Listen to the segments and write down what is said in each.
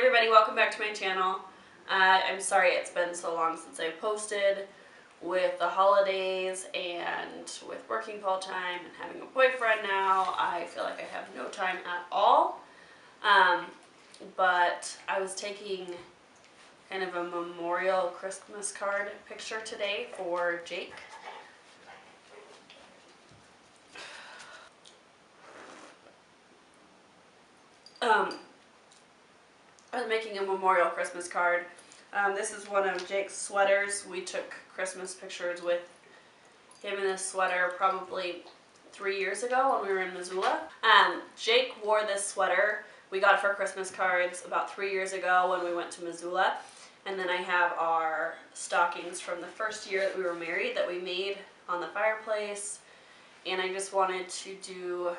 everybody, welcome back to my channel. I'm sorry it's been so long since I posted. With the holidays and with working full-time and having a boyfriend now, I feel like I have no time at all. But I was taking kind of a memorial Christmas card picture today for Jake. I was making a memorial Christmas card. This is one of Jake's sweaters. We took Christmas pictures with him in this sweater probably 3 years ago when we were in Missoula. Jake wore this sweater. We got it for Christmas cards about 3 years ago when we went to Missoula. And then I have our stockings from the first year that we were married that we made on the fireplace. And I just wanted to do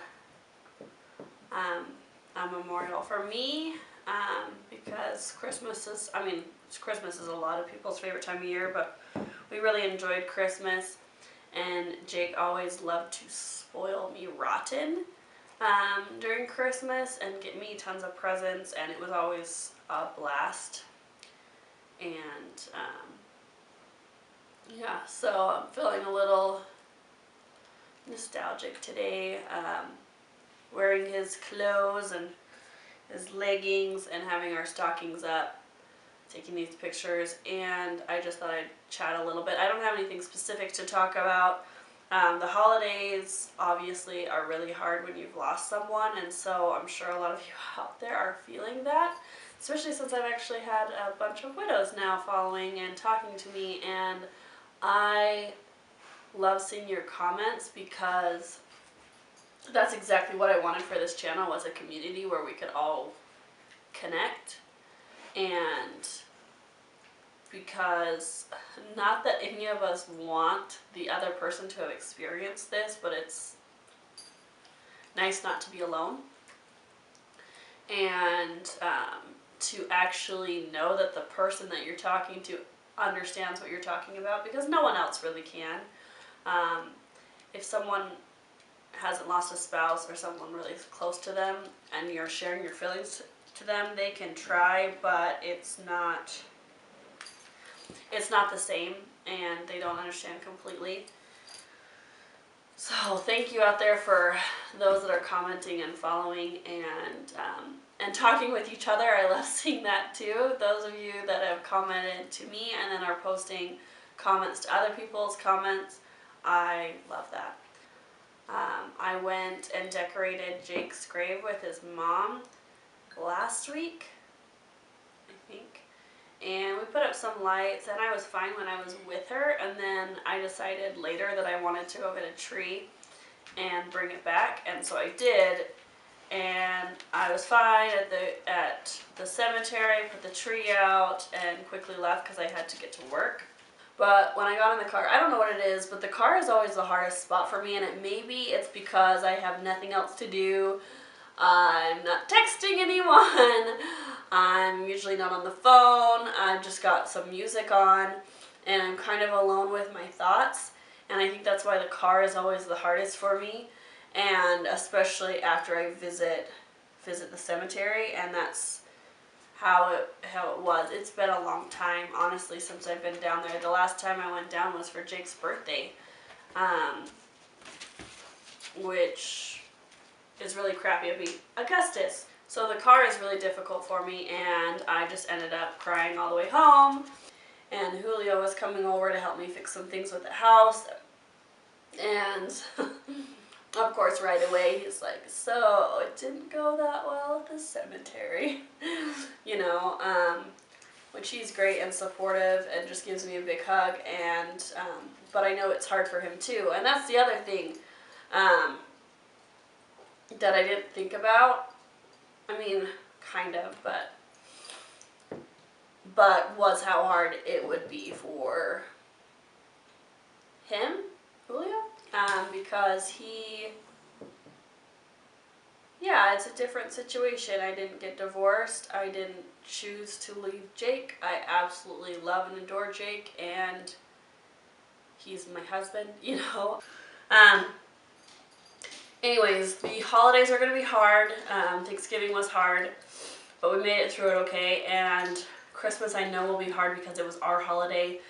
a memorial for me because Christmas is a lot of people's favorite time of year, but we really enjoyed Christmas. And Jake always loved to spoil me rotten during Christmas and get me tons of presents, and it was always a blast. And yeah, so I'm feeling a little nostalgic today, wearing his clothes and his leggings and having our stockings up, taking these pictures, and I just thought I'd chat a little bit. I don't have anything specific to talk about. The holidays obviously are really hard when you've lost someone, and so I'm sure a lot of you out there are feeling that, especially since I've actually had a bunch of widows now following and talking to me, and I love seeing your comments because that's exactly what I wanted for this channel, was a community where we could all connect. And because not that any of us want the other person to have experienced this, but it's nice not to be alone. And to actually know that the person that you're talking to understands what you're talking about, because no one else really can. If someone hasn't lost a spouse or someone really close to them and you're sharing your feelings to them, they can try, but it's not the same, and they don't understand completely. So thank you out there for those that are commenting and following and talking with each other. I love seeing that too. Those of you that have commented to me and then are posting comments to other people's comments, I love that. I went and decorated Jake's grave with his mom last week, I think, and we put up some lights, and I was fine when I was with her, and then I decided later that I wanted to go get a tree and bring it back, and so I did, and I was fine at the cemetery, put the tree out, and quickly left because I had to get to work. But when I got in the car, I don't know what it is, but the car is always the hardest spot for me, and maybe it's because I have nothing else to do. I'm not texting anyone. I'm usually not on the phone. I've just got some music on, and I'm kind of alone with my thoughts. And I think that's why the car is always the hardest for me, and especially after I visit the cemetery, and that's how it was. It's been a long time, honestly, since I've been down there. The last time I went down was for Jake's birthday, which is really crappy of me. Augustus. So the car is really difficult for me, and I just ended up crying all the way home. And Julio was coming over to help me fix some things with the house, and of course, right away, he's like, so it didn't go that well at the cemetery, you know, which he's great and supportive and just gives me a big hug, and, but I know it's hard for him too, and that's the other thing, that I didn't think about. I mean, kind of, but was how hard it would be for him, Julio. Because it's a different situation. I didn't get divorced. I didn't choose to leave Jake. I absolutely love and adore Jake, and he's my husband, you know. Anyways, the holidays are going to be hard. Thanksgiving was hard, but we made it through it okay. And Christmas I know will be hard because it was our holiday.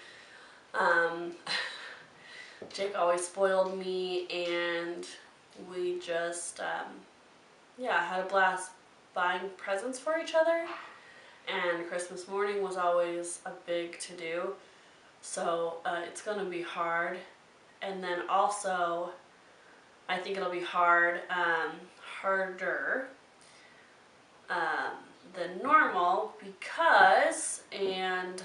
Jake always spoiled me, and we just had a blast buying presents for each other. And Christmas morning was always a big to-do, so it's going to be hard. And then also, I think it'll be harder than normal because, and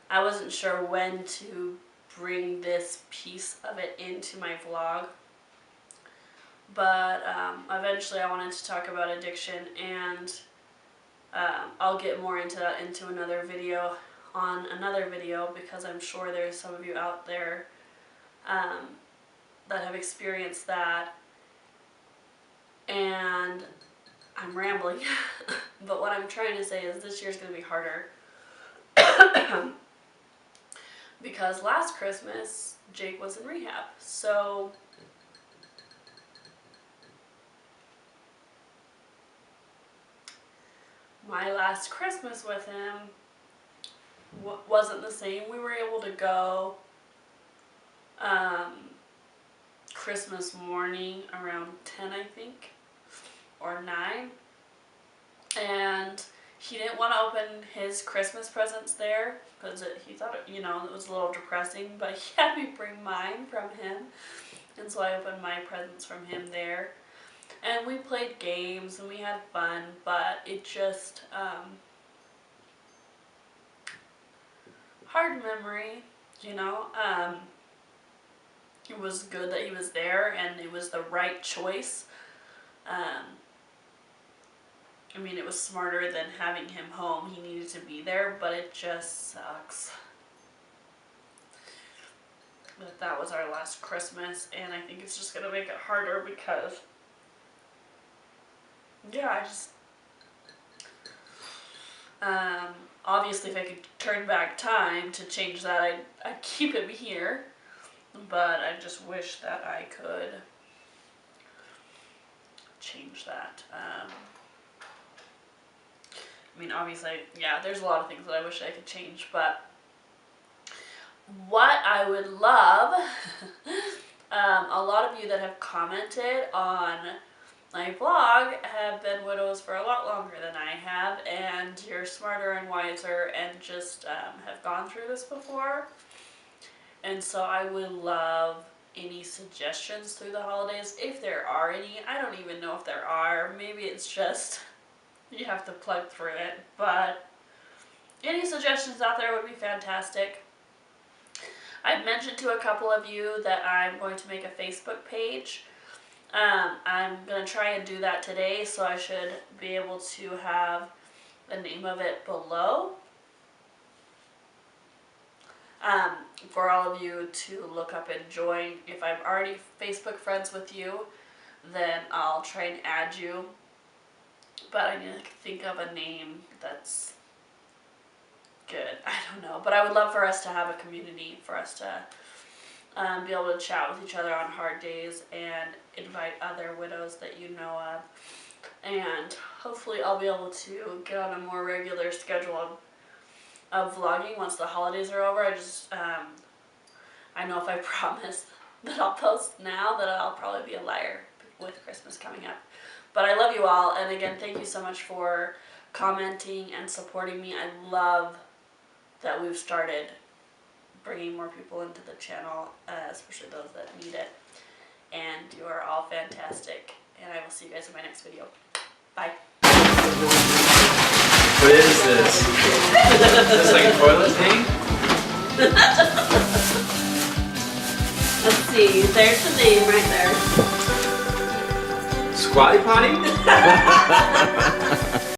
I wasn't sure when to bring this piece of it into my vlog, but eventually I wanted to talk about addiction, and I'll get more into that into another video, because I'm sure there's some of you out there that have experienced that. And I'm rambling, but what I'm trying to say is this year's going to be harder because last Christmas Jake was in rehab, so my last Christmas with him wasn't the same. We were able to go Christmas morning around 10, I think, or 9, and he didn't want to open his Christmas presents there because he thought it was a little depressing, but he had me bring mine from him, and so I opened my presents from him there. And we played games and we had fun, but it just, hard memory, it was good that he was there and it was the right choice. It was smarter than having him home. He needed to be there, but it just sucks. But that was our last Christmas, and I think it's just going to make it harder because obviously if I could turn back time to change that, I'd keep him here, but I just wish that I could change that. Obviously, there's a lot of things that I wish I could change, but what I would love, a lot of you that have commented on my vlog have been widows for a lot longer than I have, and you're smarter and wiser and just have gone through this before. And so I would love any suggestions through the holidays, if there are any. I don't even know if there are. Maybe it's just you have to plug through it, but any suggestions out there would be fantastic. I've mentioned to a couple of you that I'm going to make a Facebook page. I'm going to try and do that today, so I should be able to have the name of it below for all of you to look up and join. If I'm already Facebook friends with you, then I'll try and add you, but I need to think of a name that's good. I don't know, but I would love for us to have a community, for us to be able to chat with each other on hard days and invite other widows that you know of. And hopefully I'll be able to get on a more regular schedule of vlogging once the holidays are over. I know if I promise that I'll post now, that I'll probably be a liar with Christmas coming up. But I love you all, and again, thank you so much for commenting and supporting me. I love that we've started bringing more people into the channel, especially those that need it. And you are all fantastic, and I will see you guys in my next video. Bye. What is this? Is this like a toilet thing? Let's see, there's the name right there. Squatty potty?